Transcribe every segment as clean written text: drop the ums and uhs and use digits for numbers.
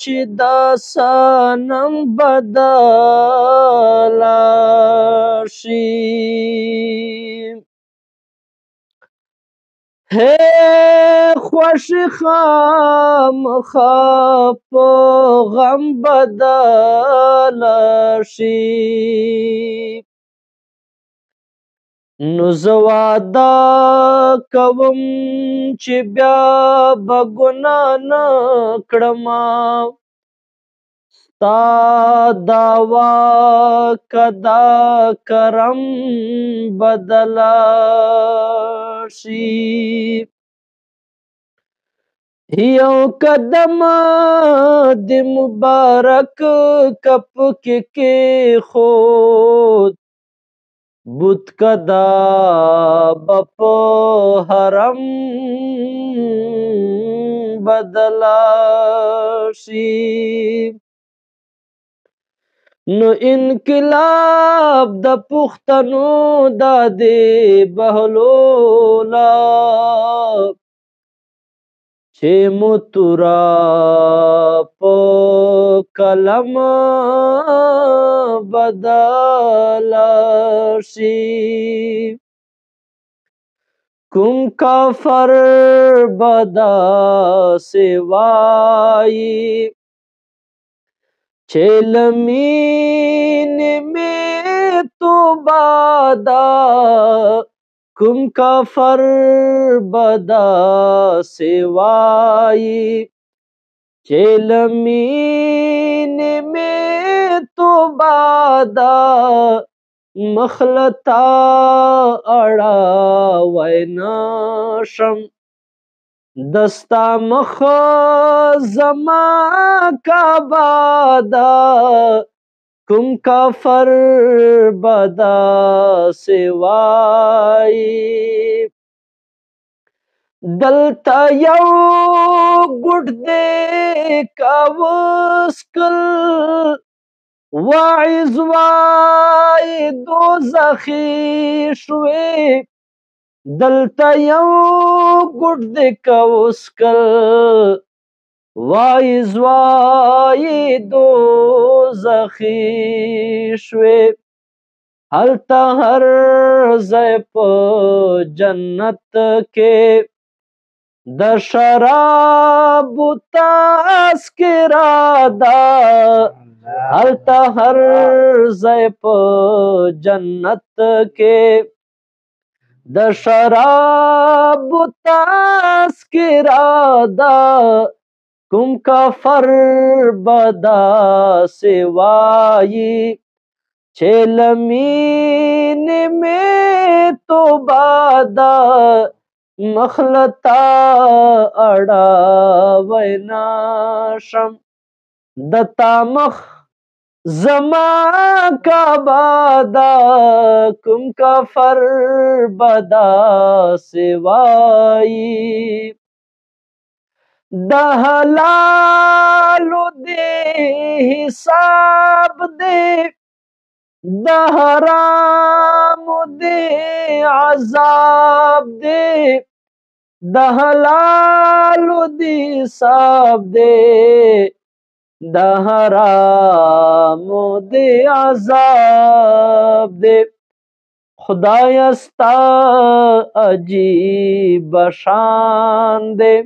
چې دا صنم بدله شي ہے خوش خامخا په غم بدله شي نو زه وعده کوم چې بیا به ګناه نه کړمه ستا دا واکدا کرم بدله شي یو قدم د مبارک کپ کې کېښود بت کدا بپ حرم بدلا شي نو انقلاب د پښتنو د دې بهلولا چې متورا په کلم بدلا شي کوم کافر بدا سوای چې لمین می تو بادا کوم کافر بدا سوای چې لمین می تو بادا مخلتا اڑا وینا شم دستا مخ زما کعبادا کوم کافر بدا سوای دلتا یو ګډ دې کاوسکل واعظ وای دوزخی شوی دلتا یو ګډ دې کاوسکل واعظ وای دوزخی شوی هلته هر ځای په جنت کې د شرابو تذکره ده هلته هر ځای په جنت کې د شرابو تذکره ده کوم کافر بدا سوای چې لمین می تو بادا مخلتا اڑا وینا شم دتا مخ زما کعبادا کوم کافر بدا سوای د حلالو دې حساب دې د حرامو دې عذاب دې د حلالو دې حساب دې د حرامو دې عذاب دې خدای ستا عجیب شان دې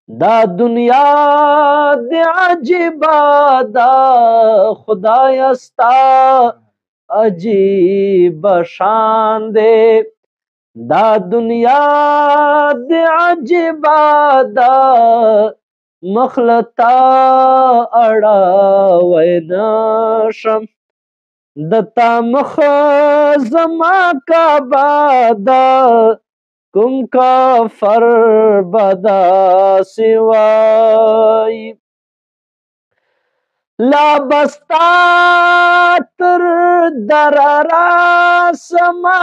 دا دنیا دی عجیبا دا خدای ستا عجیب شان دے دا دنیا دی عجیبا دا مخلطا اڑا وینا شم دتا مخ زما کعبا دا کوم کافر بدا سوای لا بستا تر دررا سما